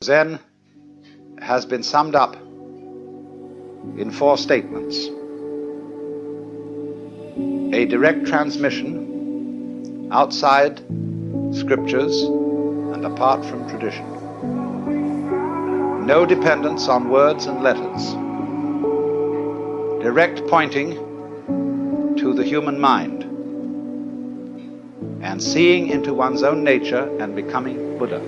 Zen has been summed up in 4 statements. A direct transmission outside scriptures and apart from tradition. No dependence on words and letters. Direct pointing to the human mind and seeing into one's own nature and becoming Buddha.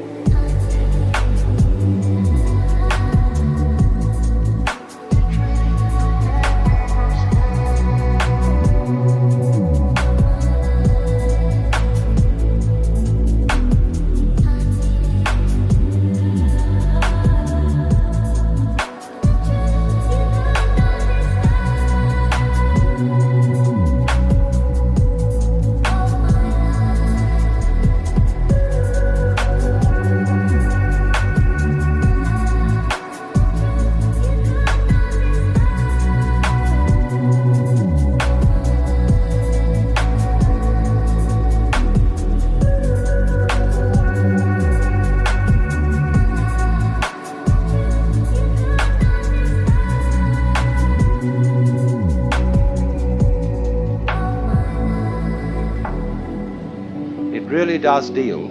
Really does deal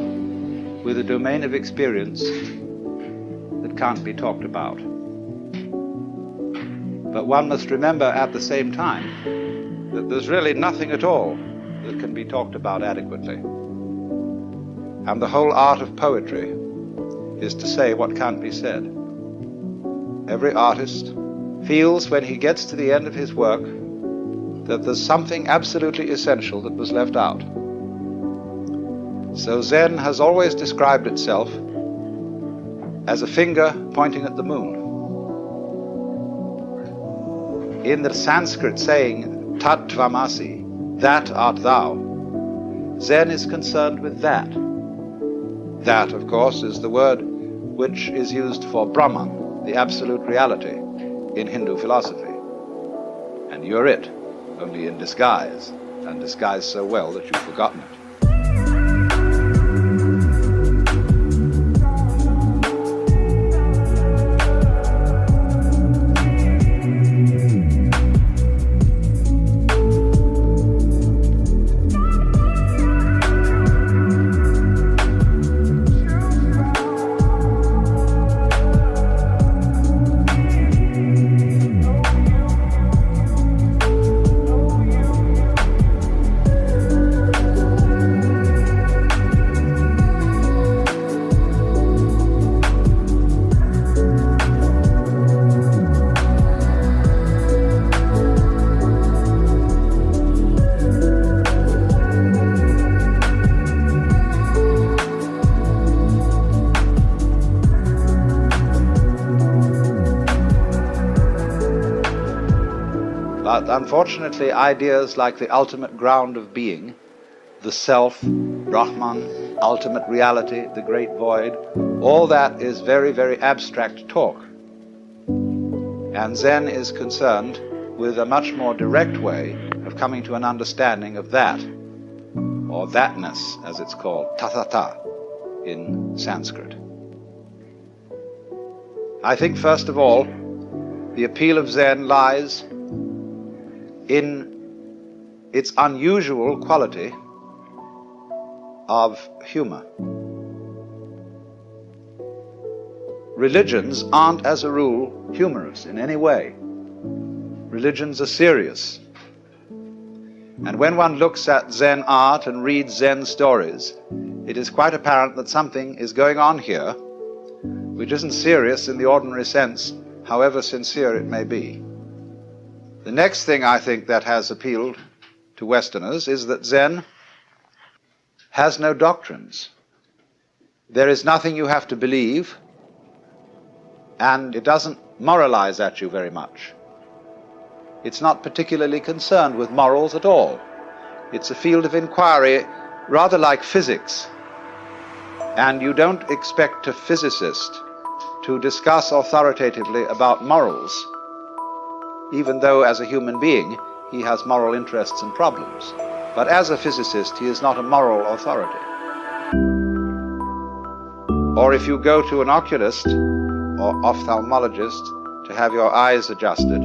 with a domain of experience that can't be talked about. But one must remember at the same time that there's really nothing at all that can be talked about adequately. And the whole art of poetry is to say what can't be said. Every artist feels when he gets to the end of his work that there's something absolutely essential that was left out. So Zen has always described itself as a finger pointing at the moon. In the Sanskrit saying, Tat Tvamasi, that art thou, Zen is concerned with that. That, of course, is the word which is used for Brahman, the absolute reality, in Hindu philosophy. And you're it, only in disguise, and disguised so well that you've forgotten it. But unfortunately, ideas like the ultimate ground of being, the self, Brahman, ultimate reality, the great void, all that is very, very abstract talk. And Zen is concerned with a much more direct way of coming to an understanding of that, or thatness, as it's called, tathata in Sanskrit. I think, first of all, the appeal of Zen lies in its unusual quality of humor. Religions aren't, as a rule, humorous in any way. Religions are serious. And when one looks at Zen art and reads Zen stories, it is quite apparent that something is going on here which isn't serious in the ordinary sense, however sincere it may be. The next thing I think that has appealed to Westerners is that Zen has no doctrines. There is nothing you have to believe, and it doesn't moralize at you very much. It's not particularly concerned with morals at all. It's a field of inquiry rather like physics, and you don't expect a physicist to discuss authoritatively about morals, even though as a human being he has moral interests and problems. But as a physicist, he is not a moral authority. or if you go to an oculist or ophthalmologist to have your eyes adjusted,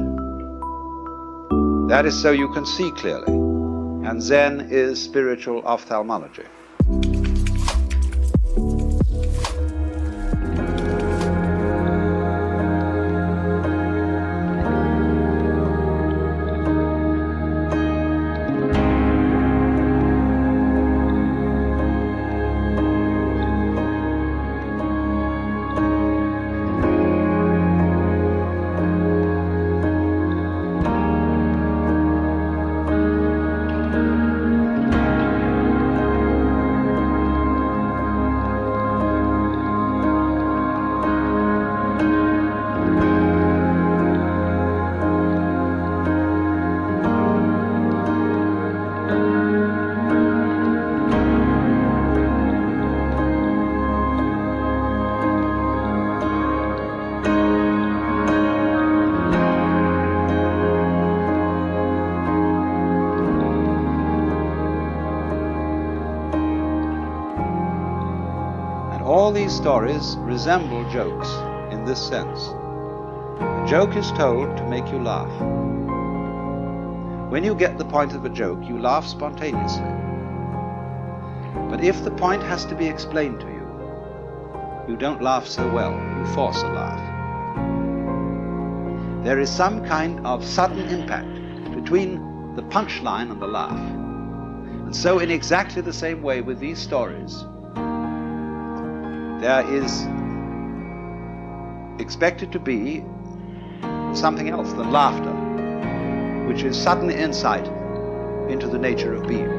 that is so you can see clearly. And Zen is spiritual ophthalmology. All these stories resemble jokes in this sense. A joke is told to make you laugh. When you get the point of a joke, you laugh spontaneously. But if the point has to be explained to you, you don't laugh so well, you force a laugh. There is some kind of sudden impact between the punchline and the laugh. And so in exactly the same way with these stories, there is expected to be something else than laughter, which is sudden insight into the nature of being.